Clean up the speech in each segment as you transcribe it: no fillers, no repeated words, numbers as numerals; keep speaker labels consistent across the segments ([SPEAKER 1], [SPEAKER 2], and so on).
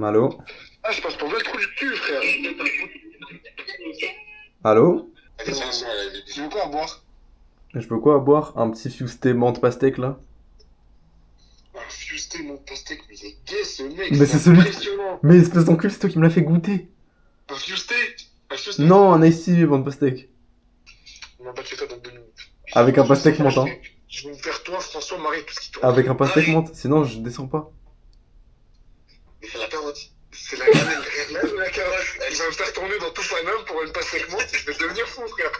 [SPEAKER 1] Allô?
[SPEAKER 2] Ah, je passe pour le trou du cul, frère.
[SPEAKER 1] Allô?
[SPEAKER 2] Tu veux quoi à boire?
[SPEAKER 1] Je veux quoi à boire? Un petit Fusté menthe pastèque là?
[SPEAKER 2] Un Fusté, mon pastèque, mais il est gay ce mec,
[SPEAKER 1] Mais
[SPEAKER 2] c'est
[SPEAKER 1] c'est celui.
[SPEAKER 2] impressionnant.
[SPEAKER 1] Mais espèce d'encul, c'est toi qui me l'as fait goûter!
[SPEAKER 2] Un Fusté? Un Fusté?
[SPEAKER 1] Non, un ice tea menthe pastèque.
[SPEAKER 2] On n'a pas fait ça dans 2 minutes.
[SPEAKER 1] Avec un
[SPEAKER 2] Je vais
[SPEAKER 1] pastèque
[SPEAKER 2] faire-
[SPEAKER 1] menthe, hein.
[SPEAKER 2] je vais me faire toi, François, Marie, tout ce qui tourne.
[SPEAKER 1] Avec un pastèque
[SPEAKER 2] Allez.
[SPEAKER 1] menthe, sinon je descends pas.
[SPEAKER 2] Mais c'est la carotte. C'est la cannelle, la carotte. Il va me faire tourner dans tout Paname pour une pastèque monte, je vais devenir fou, frère.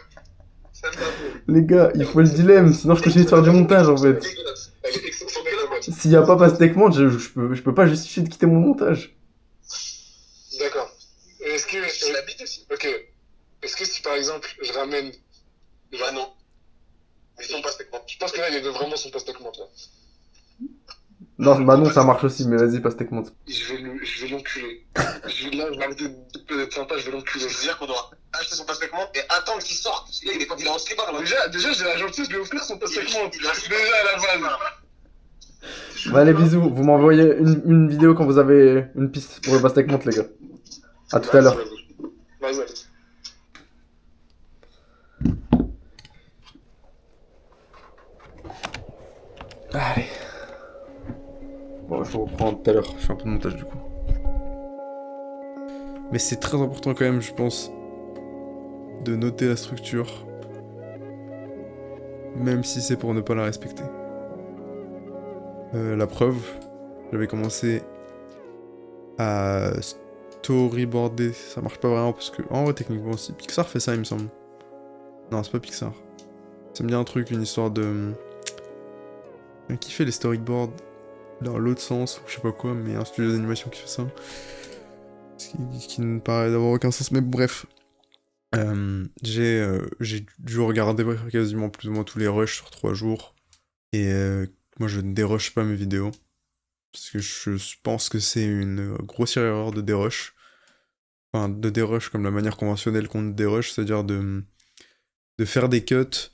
[SPEAKER 2] Ça me va.
[SPEAKER 1] Les gars, il faut le dilemme, sinon je continue de faire du montage en fait.
[SPEAKER 2] Elle est exceptionnelle, la boîte.
[SPEAKER 1] S'il y a pas pastèque menthe, je peux pas justifier de quitter mon montage.
[SPEAKER 2] D'accord. Est-ce que. Je l'habite aussi. Ok. Est-ce que si par exemple je ramène. Bah non. Mais son pastèque menthe. Je pense que là il y a vraiment son pastèque menthe là.
[SPEAKER 1] Non, bah non, ça marche aussi, mais vas-y, pastèque menthe.
[SPEAKER 2] Je vais l'enculer. Là, je vais arrêter d'être sympa, je vais l'enculer. Je veux dire qu'on doit acheter son pastèque menthe et attendre qu'il sorte. Parce que là, il est en slibard là. Déjà j'ai la gentillesse de lui offrir son pastèque menthe. Déjà à la base.
[SPEAKER 1] Bah allez, bisous, vous m'envoyez une vidéo quand vous avez une piste pour le pastèque menthe, les gars. À tout à l'heure.
[SPEAKER 2] Vas-y.
[SPEAKER 1] Allez. Bon, je reprends tout à l'heure, je fais un peu de montage du coup. Mais c'est très important quand même, je pense, de noter la structure, même si c'est pour ne pas la respecter. La preuve, j'avais commencé à storyboarder, ça marche pas vraiment parce que, en vrai, techniquement aussi, Pixar fait ça, il me semble. Non, c'est pas Pixar. Ça me dit un truc, une histoire de... Qui fait les storyboards dans l'autre sens, ou je sais pas quoi, mais un studio d'animation qui fait ça. Qui ne paraît d'avoir aucun sens, mais bref. J'ai dû regarder quasiment plus ou moins tous les rushs sur 3 jours. Et moi, je ne dérush pas mes vidéos. Parce que je pense que c'est une grossière erreur de dérush. Enfin, de dérush comme la manière conventionnelle qu'on dérush, c'est-à-dire de faire des cuts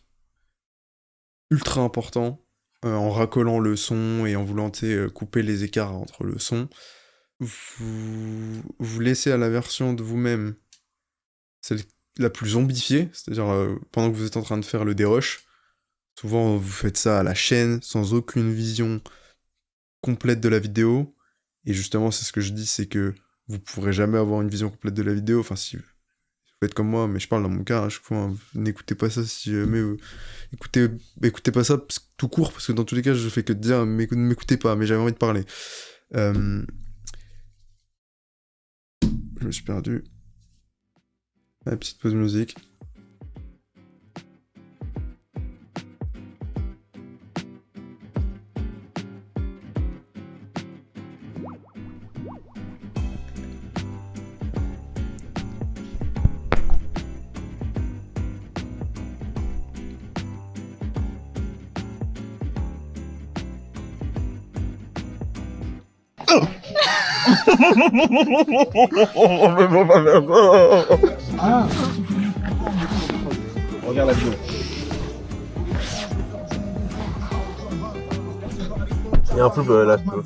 [SPEAKER 1] ultra importants en racolant le son et en voulant couper les écarts entre le son. Vous laissez à la version de vous-même celle la plus zombifiée, c'est-à-dire pendant que vous êtes en train de faire le dérush, souvent vous faites ça à la chaîne, sans aucune vision complète de la vidéo, et justement c'est ce que je dis, c'est que vous pourrez jamais avoir une vision complète de la vidéo, enfin si vous faites comme moi, mais je parle dans mon cas, à chaque fois, hein, n'écoutez pas ça si jamais écoutez pas ça tout court, parce que dans tous les cas je fais que de dire m'écoutez pas, mais j'avais envie de parler. Je me suis perdu. La petite pause musique.
[SPEAKER 3] Regarde la vidéo. Il y a un flou là, je peux.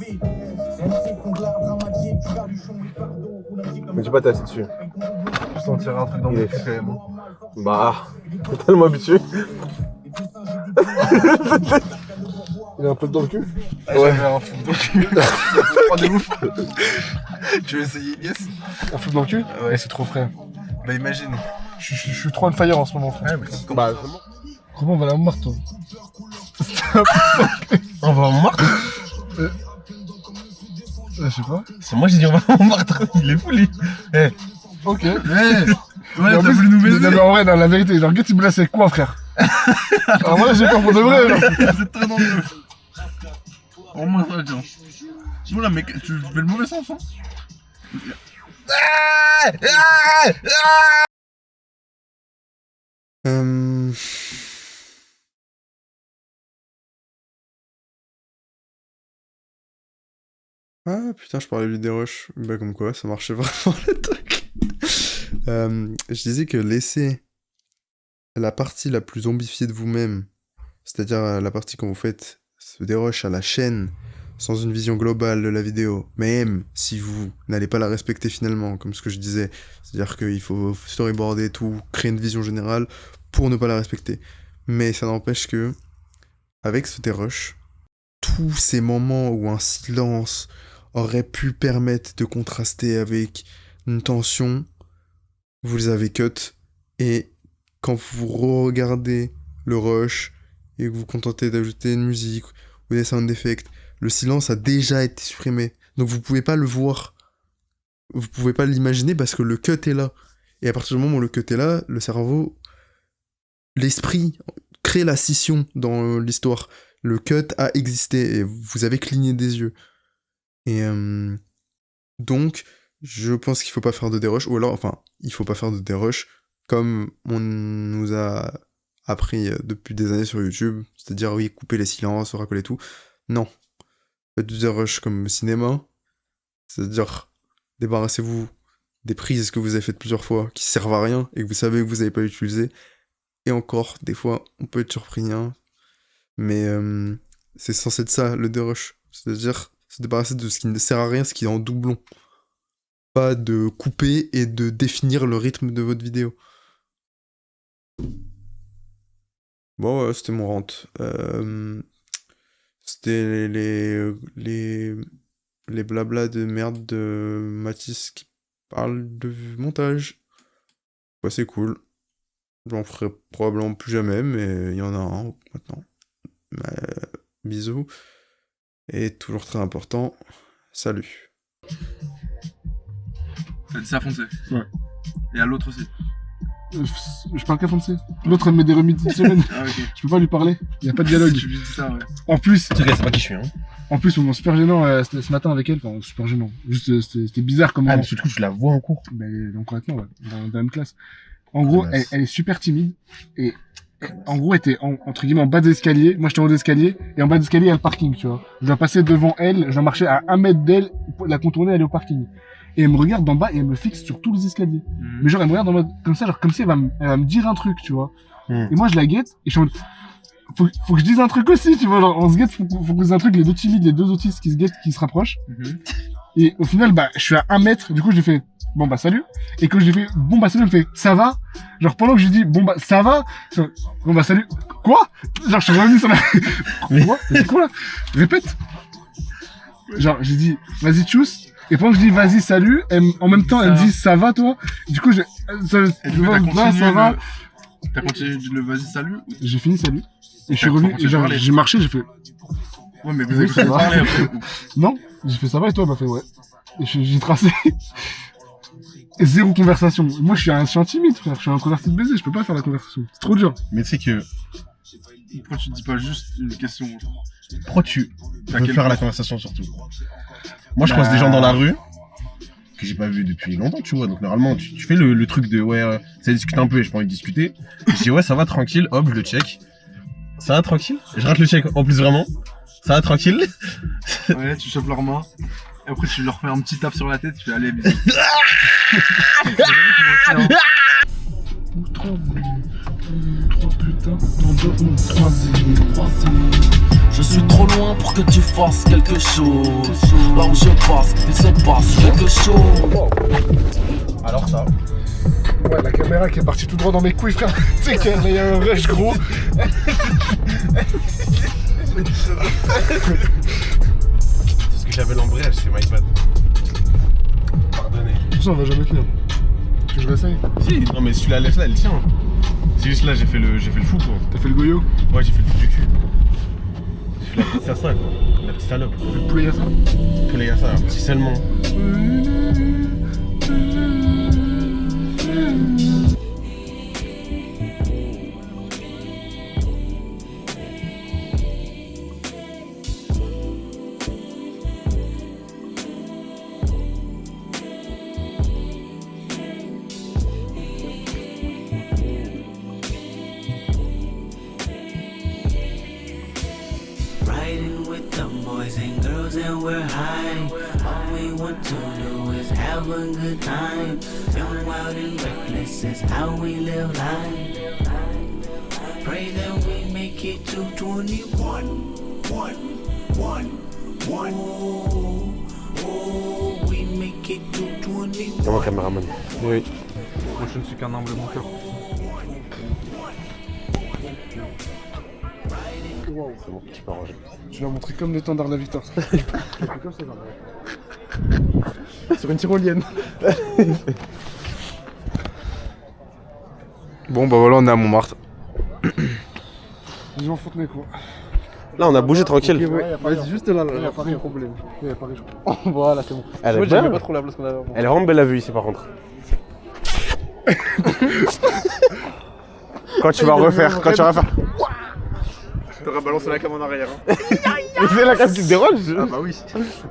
[SPEAKER 3] Mais tu peux pas t'asseoir dessus.
[SPEAKER 4] Je sentirais un truc dans mon cul quand même.
[SPEAKER 3] Bah, t'es tellement habitué.
[SPEAKER 4] Il a un peu dans le cul.
[SPEAKER 3] Ouais.
[SPEAKER 4] J'avais un flou dans le cul. Oh, de ouf. Tu veux essayer, yes? Un flou dans le cul? Ouais, c'est trop frais. Bah imagine. Je suis trop on fire en ce moment, frère. Ouais, mais
[SPEAKER 3] Bah,
[SPEAKER 4] comment on va la Montmartre, toi?
[SPEAKER 3] on va en Montmartre.
[SPEAKER 4] Je sais pas.
[SPEAKER 3] C'est moi j'ai dit on va en Montmartre. Il est fou lui. Eh.
[SPEAKER 4] Ok.
[SPEAKER 3] Ouais,
[SPEAKER 4] Mais en
[SPEAKER 3] t'as
[SPEAKER 4] plus,
[SPEAKER 3] voulu nous baiser.
[SPEAKER 4] non, mais en vrai, dans la vérité, genre, tu me laisses avec quoi, frère? Alors moi, j'ai peur pour de vrai, là.
[SPEAKER 3] C'est très dangereux. Au moins ça, tiens. Oula, mec, tu fais le mauvais sens, hein.
[SPEAKER 1] Ah putain, je parlais du dérush. Bah comme quoi, ça marchait vraiment le truc. Je disais que laisser la partie la plus zombifiée de vous-même, c'est-à-dire la partie quand vous faites ce dérush à la chaîne, sans une vision globale de la vidéo, même si vous n'allez pas la respecter finalement, comme ce que je disais, c'est-à-dire qu'il faut storyboarder tout, créer une vision générale pour ne pas la respecter. Mais ça n'empêche que, avec ce dérush, tous ces moments où un silence aurait pu permettre de contraster avec une tension, vous les avez cut, et quand vous regardez le rush, et que vous vous contentez d'ajouter une musique, ou des sound effects, le silence a déjà été supprimé. Donc vous pouvez pas le voir. Vous pouvez pas l'imaginer parce que le cut est là. Et à partir du moment où le cut est là, le cerveau, l'esprit crée la scission dans l'histoire. Le cut a existé et vous avez cligné des yeux. Et donc, je pense qu'il faut pas faire de dérush, ou alors, enfin, il faut pas faire de dérush comme on nous a appris depuis des années sur YouTube, c'est-à-dire, oui, couper les silences, racoler tout. Non. Faites du dérush comme au cinéma, c'est-à-dire, débarrassez-vous des prises que vous avez faites plusieurs fois, qui servent à rien, et que vous savez que vous n'avez pas utilisé. Et encore, des fois, on peut être surpris, hein. Mais c'est censé être ça, le dérush. C'est-à-dire, se débarrasser de ce qui ne sert à rien, ce qui est en doublon. Pas de couper et de définir le rythme de votre vidéo. Bon, ouais, c'était mon rant. C'était les blablas de merde de Mathis qui parlent de montage. Ouais, c'est cool. J'en ferai probablement plus jamais, mais il y en a un maintenant. Bisous. Et toujours très important, salut.
[SPEAKER 3] T'as dit ça à Foncé.
[SPEAKER 4] Ouais.
[SPEAKER 3] Et à l'autre aussi.
[SPEAKER 4] Je parle qu'à Foncé. L'autre, elle me met des remis de semaine.
[SPEAKER 3] Ah, ok.
[SPEAKER 4] Je peux pas lui parler. Il y a pas de dialogue.
[SPEAKER 3] Tu lui dis ça, ouais.
[SPEAKER 4] En plus,
[SPEAKER 5] C'est vrai, c'est pas qui je suis, hein.
[SPEAKER 4] en plus, moment super gênant c'était ce matin avec elle. Enfin, super gênant. Juste, c'était bizarre comment.
[SPEAKER 5] Ah, mais surtout, tu la vois en cours.
[SPEAKER 4] Ben, donc maintenant, ouais, dans la même classe. En gros,
[SPEAKER 5] nice.
[SPEAKER 4] elle est super timide et en gros, elle était entre guillemets en bas de l'escalier. Moi, j'étais en haut d'escalier et en bas d'escalier, il y a le parking, tu vois. Je dois passer devant elle, je dois marcher à 1 mètre d'elle pour la contourner, aller au parking. Et elle me regarde d'en bas et elle me fixe sur tous les escaliers. Mais genre, elle me regarde en mode comme ça, genre comme si elle va me dire un truc, tu vois. Et moi, je la guette et je suis en mode faut que je dise un truc aussi, tu vois. Genre, on se guette, faut que je dise un truc, les deux timides, les deux autistes qui se guettent, qui se rapprochent. Et au final, bah, je suis à 1 mètre, du coup, j'ai fait bon bah salut. Et quand j'ai fait bon bah salut, elle me fait ça va. Genre pendant que je dis bon bah ça va, bon bah salut. Quoi? Genre je suis revenu sur la. Quoi? C'est quoi là? Répète. Genre j'ai dit vas-y tchuss. Et pendant que je dis vas-y salut, en même temps elle me dit ça va toi. Du coup ça va.
[SPEAKER 3] T'as continué le vas-y salut?
[SPEAKER 4] J'ai fini salut. Et je suis revenu et genre j'ai marché, j'ai fait.
[SPEAKER 3] Ouais mais vous avez fait parler après.
[SPEAKER 4] Non, j'ai fait ça va et toi elle m'a fait ouais. Et j'ai tracé. Et zéro conversation. Moi, je suis un timide, frère. Je suis un introverti de baiser. Je peux pas faire la conversation. C'est trop dur.
[SPEAKER 5] Mais tu sais que.
[SPEAKER 3] Pourquoi tu dis pas juste une question?
[SPEAKER 5] Pourquoi tu veux
[SPEAKER 3] quel
[SPEAKER 5] faire la conversation surtout? Moi, je croise des gens dans la rue que j'ai pas vu depuis longtemps, tu vois. Donc, normalement, tu fais le truc de ouais, ça discute un peu et j'ai pas envie de discuter. Je dis ouais, ça va tranquille. Hop, je le check. Ça va tranquille. Je rate le check en plus, vraiment. Ça va tranquille.
[SPEAKER 3] Ouais, tu chopes leurs mains. Et après, tu leur fais un petit tape sur la tête, tu fais allez, bisous.
[SPEAKER 6] Je suis trop loin pour que tu fasses quelque chose. Là où je passe, il se passe quelque chose.
[SPEAKER 5] Alors, ça.
[SPEAKER 4] Ouais, la caméra qui est partie tout droit dans mes couilles, frère. Tu sais qu'il y a un rush gros.
[SPEAKER 5] Parce que j'avais l'embrayage, c'est my bad. Pardonnez.
[SPEAKER 4] De toute façon, on va jamais tenir. Tu veux que je réessaye?
[SPEAKER 5] Si, non, mais celui-là, laisse-la, elle tient. C'est juste là, j'ai fait le fou, quoi.
[SPEAKER 4] T'as fait le goyo?
[SPEAKER 5] Ouais, j'ai fait le truc du cul. J'ai fait la petite sassa, quoi. La petite salope.
[SPEAKER 4] Le poulet à ça?
[SPEAKER 5] Poulet à ça, si seulement.
[SPEAKER 6] Riding with the boys and girls and we're high. All we want to do is have a good time. Young, wild and reckless is how we live life. Pray that we make it to 21. We make it to 21.
[SPEAKER 5] Comment caméraman?
[SPEAKER 1] Oui.
[SPEAKER 7] Moi je ne suis qu'un humble monteur.
[SPEAKER 5] C'est bon, tu peux ranger.
[SPEAKER 4] Tu l'as montré comme l'étendard de la victoire. ça. Comme ça, ça.
[SPEAKER 5] Sur une tyrolienne.
[SPEAKER 1] Bon, bah voilà, on est à Montmartre.
[SPEAKER 4] Ils ont Fontenay quoi.
[SPEAKER 5] Là, on a bougé tranquille.
[SPEAKER 4] Vas-y, juste là, il y a pas de problème. Il y a Paris, je crois.
[SPEAKER 7] Voilà, c'est bon.
[SPEAKER 5] Elle
[SPEAKER 7] Moi
[SPEAKER 5] est
[SPEAKER 7] j'aimais
[SPEAKER 5] bien.
[SPEAKER 7] pas trop la place qu'on avait avant.
[SPEAKER 5] Elle est vraiment belle à vue ici par contre. Quand tu vas refaire, quand tu vas refaire.
[SPEAKER 7] T'aurais balancé la cam en arrière.
[SPEAKER 5] C'est la cam qui te dérange.
[SPEAKER 7] Ah bah oui.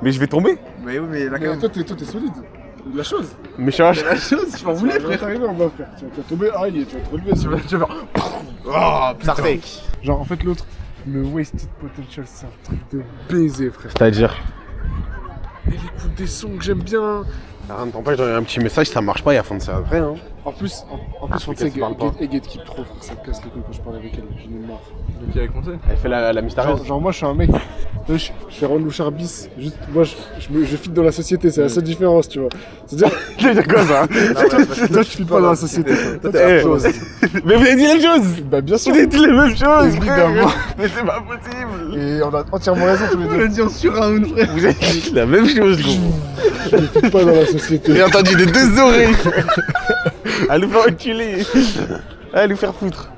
[SPEAKER 5] Mais je vais tomber.
[SPEAKER 7] Mais oui, mais la
[SPEAKER 4] Mais
[SPEAKER 7] cam.
[SPEAKER 4] toi, t'es solide. De la chose.
[SPEAKER 5] Mais change.
[SPEAKER 7] La chose, je m'en voulais, frère.
[SPEAKER 4] T'arrives en bas, frère. Tu vas tomber, ah, il est, tu vas te relever.
[SPEAKER 7] Tu vas faire. Oh putain.
[SPEAKER 4] Genre, en fait, l'autre, le wasted potential, c'est un truc de baiser, frère.
[SPEAKER 5] C'est-à-dire.
[SPEAKER 4] Et l'écoute des sons que j'aime bien.
[SPEAKER 5] Rien ne t'empêche d'envoyer un petit message, ça marche pas, il y a fond de ça après. Hein.
[SPEAKER 4] En plus,
[SPEAKER 5] Parce
[SPEAKER 4] tu sais,
[SPEAKER 5] qu'elle se parle pas.
[SPEAKER 4] et Gatekeep trop, frère. Ça me casse les couilles quand je parle avec elle. J'en ai marre.
[SPEAKER 7] Qui avait compté?
[SPEAKER 5] Elle fait la mystérieuse.
[SPEAKER 4] Genre, moi, je suis un mec. Je suis Randall Charbis. Juste, moi, je fit dans la société. C'est la seule différence, tu vois. C'est-à-dire,
[SPEAKER 5] Tu veux dire quoi ça?
[SPEAKER 4] toi, tu fit pas dans la société. Toi, t'es
[SPEAKER 5] Eh,
[SPEAKER 4] la chose.
[SPEAKER 5] Mais vous avez dit la même chose.
[SPEAKER 4] Bah, bien sûr.
[SPEAKER 5] Vous avez dit les mêmes choses.
[SPEAKER 4] Évidemment.
[SPEAKER 5] frère. Mais c'est pas possible.
[SPEAKER 4] Et on a entièrement raison tous les
[SPEAKER 7] On l'a
[SPEAKER 4] deux.
[SPEAKER 7] dit en surround, frère.
[SPEAKER 5] Vous avez dit la même chose, gros.
[SPEAKER 4] Je ne fit pas dans la société.
[SPEAKER 5] J'ai entendu des deux oreilles. À nous faire enculer. À nous faire foutre.